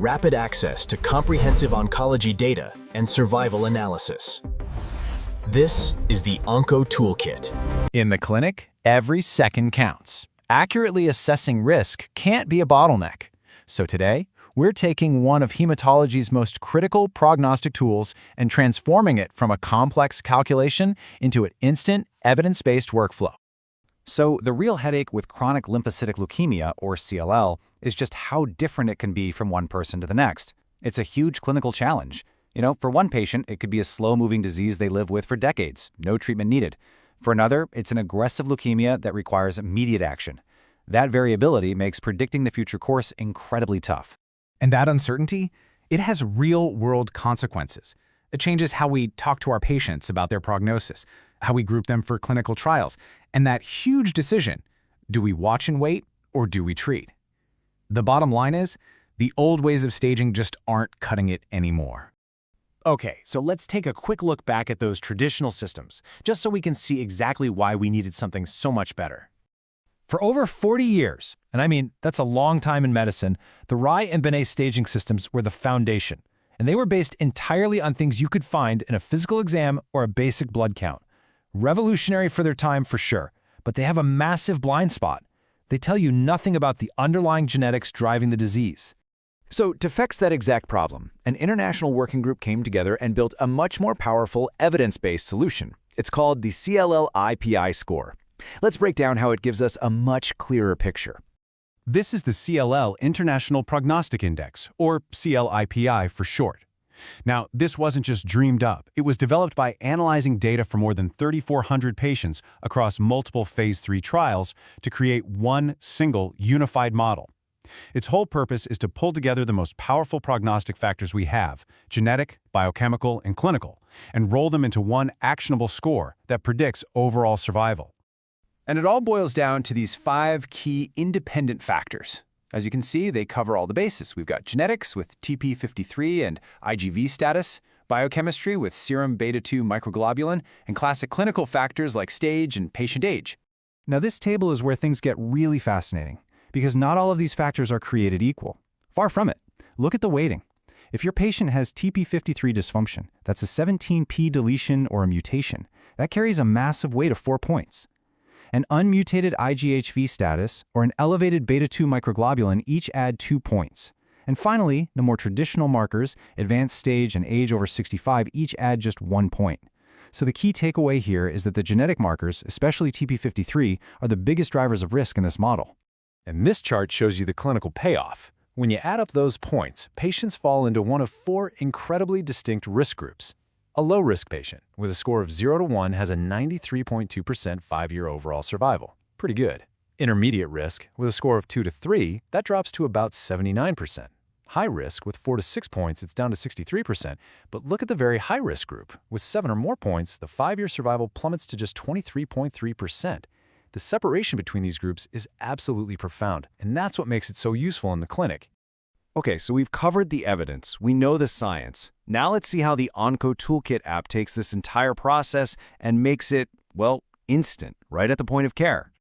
rapid access to comprehensive oncology data and survival analysis. This is the Onco Toolkit. In the clinic, every second counts. Accurately assessing risk can't be a bottleneck. So today, we're taking one of hematology's most critical prognostic tools and transforming it from a complex calculation into an instant, evidence-based workflow. So the real headache with chronic lymphocytic leukemia, or CLL, is just how different it can be from one person to the next. It's a huge clinical challenge. For one patient, it could be a slow-moving disease they live with for decades, no treatment needed. For another, it's an aggressive leukemia that requires immediate action. That variability makes predicting the future course incredibly tough. And that uncertainty, it has real-world consequences. It changes how we talk to our patients about their prognosis, how we group them for clinical trials, and that huge decision, do we watch and wait or do we treat? The bottom line is, the old ways of staging just aren't cutting it anymore. Okay, so let's take a quick look back at those traditional systems, just so we can see exactly why we needed something so much better. For over 40 years, and I mean, that's a long time in medicine, the Rai and Binet staging systems were the foundation, and they were based entirely on things you could find in a physical exam or a basic blood count. Revolutionary for their time for sure, but they have a massive blind spot. They tell you nothing about the underlying genetics driving the disease. So to fix that exact problem, an international working group came together and built a much more powerful, evidence-based solution. It's called the CLL-IPI score. Let's break down how it gives us a much clearer picture. This is the CLL International Prognostic Index, or CLL-IPI for short. Now, this wasn't just dreamed up. It was developed by analyzing data from more than 3,400 patients across multiple phase 3 trials to create one single unified model. Its whole purpose is to pull together the most powerful prognostic factors we have, genetic, biochemical, and clinical, and roll them into one actionable score that predicts overall survival. And it all boils down to these 5 key independent factors. As you can see, they cover all the bases. We've got genetics with TP53 and IGHV status, biochemistry with serum beta-2 microglobulin, and classic clinical factors like stage and patient age. Now this table is where things get really fascinating, because not all of these factors are created equal. Far from it. Look at the weighting. If your patient has TP53 dysfunction, that's a 17p deletion or a mutation, that carries a massive weight of 4 points. An unmutated IGHV status or an elevated beta-2 microglobulin each add 2 points. And finally, the more traditional markers, advanced stage and age over 65, each add just 1 point. So the key takeaway here is that the genetic markers, especially TP53, are the biggest drivers of risk in this model. And this chart shows you the clinical payoff. When you add up those points, patients fall into one of 4 incredibly distinct risk groups. A low-risk patient with a score of 0 to 1 has a 93.2% 5-year overall survival. Pretty good. Intermediate risk with a score of 2 to 3, that drops to about 79%. High risk with 4 to 6 points, it's down to 63%. But look at the very high-risk group. With 7 or more points, the 5-year survival plummets to just 23.3%. The separation between these groups is absolutely profound, and that's what makes it so useful in the clinic. Okay, so we've covered the evidence, we know the science. Now let's see how the Onco Toolkit app takes this entire process and makes it, well, instant, right at the point of care.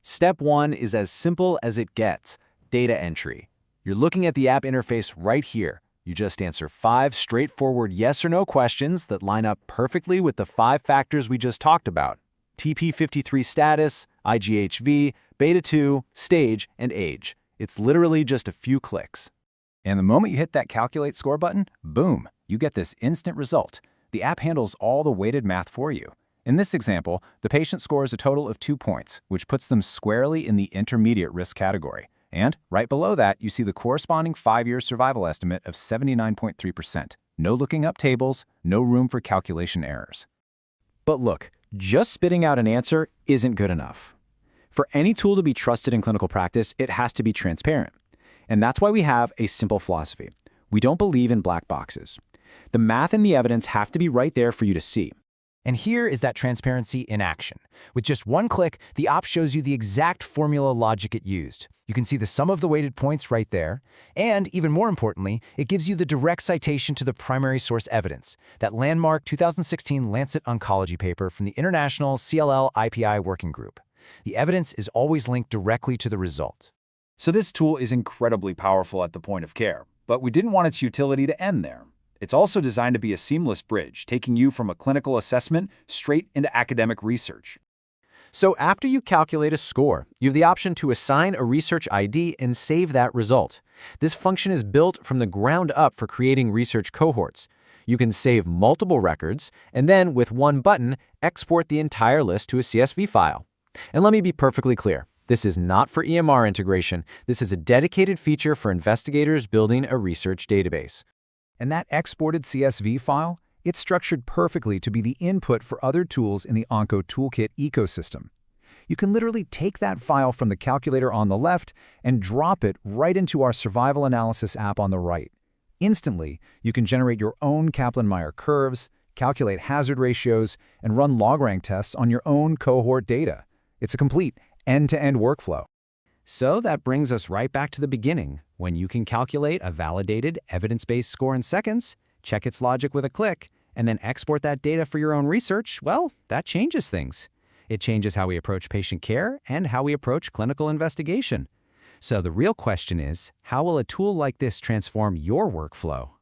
Step 1 is as simple as it gets, data entry. You're looking at the app interface right here. You just answer 5 straightforward yes or no questions that line up perfectly with the 5 factors we just talked about: TP53 status, IGHV, beta-2, stage, and age. It's literally just a few clicks. And the moment you hit that Calculate Score button, boom, you get this instant result. The app handles all the weighted math for you. In this example, the patient scores a total of 2 points, which puts them squarely in the intermediate risk category. And right below that, you see the corresponding 5-year survival estimate of 79.3%. No looking up tables, no room for calculation errors. But look, just spitting out an answer isn't good enough. For any tool to be trusted in clinical practice, it has to be transparent. And that's why we have a simple philosophy. We don't believe in black boxes. The math and the evidence have to be right there for you to see. And here is that transparency in action. With just one click, the app shows you the exact formula logic it used. You can see the sum of the weighted points right there. And even more importantly, it gives you the direct citation to the primary source evidence, that landmark 2016 Lancet Oncology paper from the International CLL-IPI Working Group. The evidence is always linked directly to the result. So this tool is incredibly powerful at the point of care. But we didn't want its utility to end there. It's also designed to be a seamless bridge, taking you from a clinical assessment straight into academic research. So after you calculate a score, you have the option to assign a research ID and save that result. This function is built from the ground up for creating research cohorts. You can save multiple records, and then with one button, export the entire list to a CSV file. And let me be perfectly clear. This is not for EMR integration. This is a dedicated feature for investigators building a research database. And that exported CSV file, it's structured perfectly to be the input for other tools in the Onco Toolkit ecosystem. You can literally take that file from the calculator on the left and drop it right into our survival analysis app on the right. Instantly, you can generate your own Kaplan-Meier curves, calculate hazard ratios, and run log-rank tests on your own cohort data. It's a complete end-to-end workflow. So that brings us right back to the beginning. When you can calculate a validated, evidence-based score in seconds, check its logic with a click, and then export that data for your own research, well, that changes things. It changes how we approach patient care and how we approach clinical investigation. So the real question is, how will a tool like this transform your workflow?